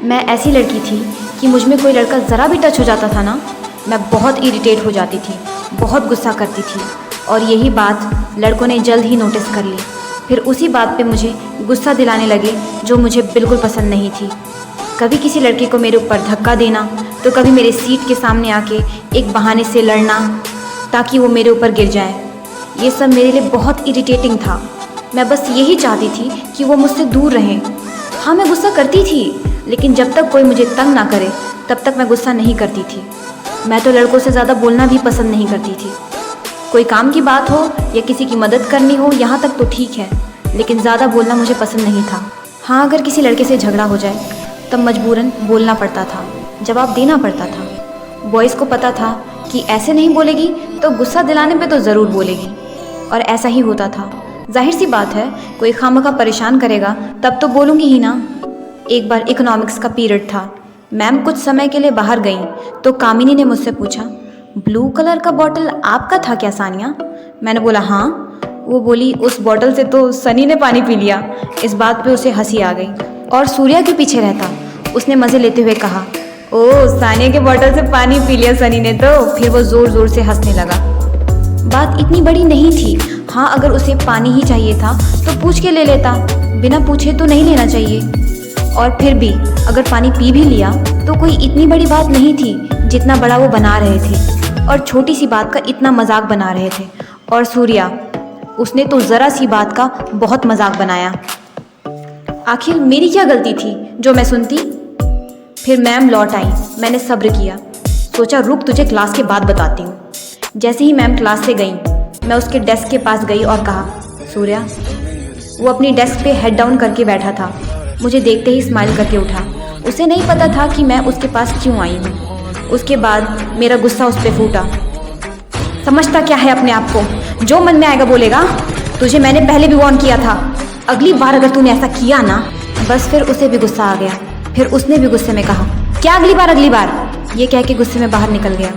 मैं ऐसी लड़की थी कि मुझ में कोई लड़का ज़रा भी टच हो जाता था ना, मैं बहुत इरिटेट हो जाती थी, बहुत गुस्सा करती थी। और यही बात लड़कों ने जल्द ही नोटिस कर ली। फिर उसी बात पे मुझे गुस्सा दिलाने लगे जो मुझे बिल्कुल पसंद नहीं थी। कभी किसी लड़के को मेरे ऊपर धक्का देना, तो कभी मेरे सीट के सामने आके एक बहाने से लड़ना ताकि वो मेरे ऊपर गिर जाए। ये सब मेरे लिए बहुत इरिटेटिंग था। मैं बस यही चाहती थी कि वो मुझसे दूर रहें। हाँ, मैं गुस्सा करती थी, लेकिन जब तक कोई मुझे तंग ना करे तब तक मैं गुस्सा नहीं करती थी। मैं तो लड़कों से ज़्यादा बोलना भी पसंद नहीं करती थी। कोई काम की बात हो या किसी की मदद करनी हो, यहाँ तक तो ठीक है, लेकिन ज़्यादा बोलना मुझे पसंद नहीं था। हाँ, अगर किसी लड़के से झगड़ा हो जाए तब मजबूरन बोलना पड़ता था, जवाब देना पड़ता था। बॉयज़ को पता था कि ऐसे नहीं बोलेगी तो गुस्सा दिलाने पे तो ज़रूर बोलेगी, और ऐसा ही होता था। जाहिर सी बात है, कोई खामखा परेशान करेगा तब तो बोलूँगी ही ना। एक बार इकोनॉमिक्स का पीरियड था। मैम कुछ समय के लिए बाहर गईं तो कामिनी ने मुझसे पूछा, ब्लू कलर का बॉटल आपका था क्या सानिया? मैंने बोला हाँ। वो बोली, उस बॉटल से तो सनी ने पानी पी लिया। इस बात पे उसे हंसी आ गई और सूर्या के पीछे रहता उसने मज़े लेते हुए कहा, ओह, सानिया के बॉटल से पानी पी लिया सनी ने तो। फिर वो ज़ोर ज़ोर से हंसने लगा। बात इतनी बड़ी नहीं थी। हाँ, अगर उसे पानी ही चाहिए था तो पूछ के ले लेता, बिना पूछे तो नहीं लेना चाहिए। और फिर भी अगर पानी पी भी लिया तो कोई इतनी बड़ी बात नहीं थी जितना बड़ा वो बना रहे थे, और छोटी सी बात का इतना मजाक बना रहे थे। और सूर्या, उसने तो ज़रा सी बात का बहुत मजाक बनाया। आखिर मेरी क्या गलती थी जो मैं सुनती? फिर मैम लौट आई। मैंने सब्र किया, सोचा रुक, तुझे क्लास के बाद बताती हूँ। जैसे ही मैम क्लास से गई, मैं उसके डेस्क के पास गई और कहा, सूर्या। वो अपनी डेस्क पे हेड डाउन करके बैठा था। मुझे देखते ही स्माइल करके उठा। उसे नहीं पता था कि मैं उसके पास क्यों आई हूँ। उसके बाद मेरा गुस्सा उस पर फूटा। समझता क्या है अपने आप को? जो मन में आएगा बोलेगा। तुझे मैंने पहले भी वार्न किया था, अगली बार अगर तूने ऐसा किया ना। बस फिर उसे भी गुस्सा आ गया। फिर उसने भी गुस्से में कहा, क्या अगली बार अगली बार? ये कह के गुस्से में बाहर निकल गया।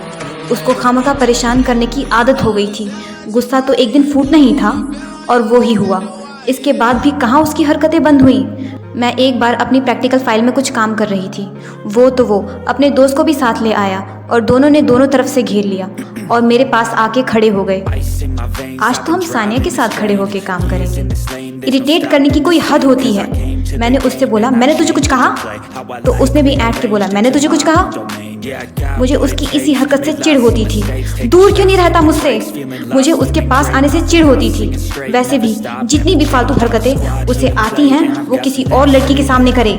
उसको खामखा परेशान करने की आदत हो गई थी। गुस्सा तो एक दिन फूटना ही था, और वो ही हुआ। इसके बाद भी कहाँ उसकी हरकतें बंद हुई। मैं एक बार अपनी प्रैक्टिकल फाइल में कुछ काम कर रही थी। वो अपने दोस्त को भी साथ ले आया और दोनों ने दोनों तरफ से घेर लिया और मेरे पास आके खड़े हो गए। आज तो हम सानिया के साथ खड़े होके काम करेंगे। इरिटेट करने की कोई हद होती है। मैंने उससे बोला, मैंने तुझे कुछ कहा? तो उसने भी ऐंठ के बोला, मैंने तुझे कुछ कहा? मुझे उसकी इसी हरकत से चिढ़ होती थी। दूर क्यों नहीं रहता मुझसे? मुझे उसके पास आने से चिढ़ होती थी। वैसे भी जितनी भी फालतू हरकतें उसे आती हैं वो किसी और लड़की के सामने करे।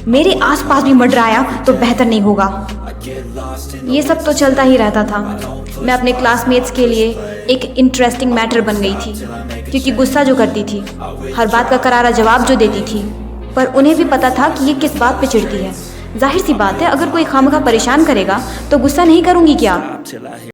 मेरे आसपास भी मंडराया तो बेहतर नहीं होगा। ये सब तो चलता ही रहता था। मैं अपने क्लासमेट्स के लिए एक इंटरेस्टिंग मैटर बन गई थी, क्योंकि गुस्सा जो करती थी, हर बात का करारा जवाब जो देती थी, पर उन्हें भी पता था कि ये किस बात पे चिढ़ती है। जाहिर सी बात है, अगर कोई खामखा परेशान करेगा तो गुस्सा नहीं करूँगी क्या?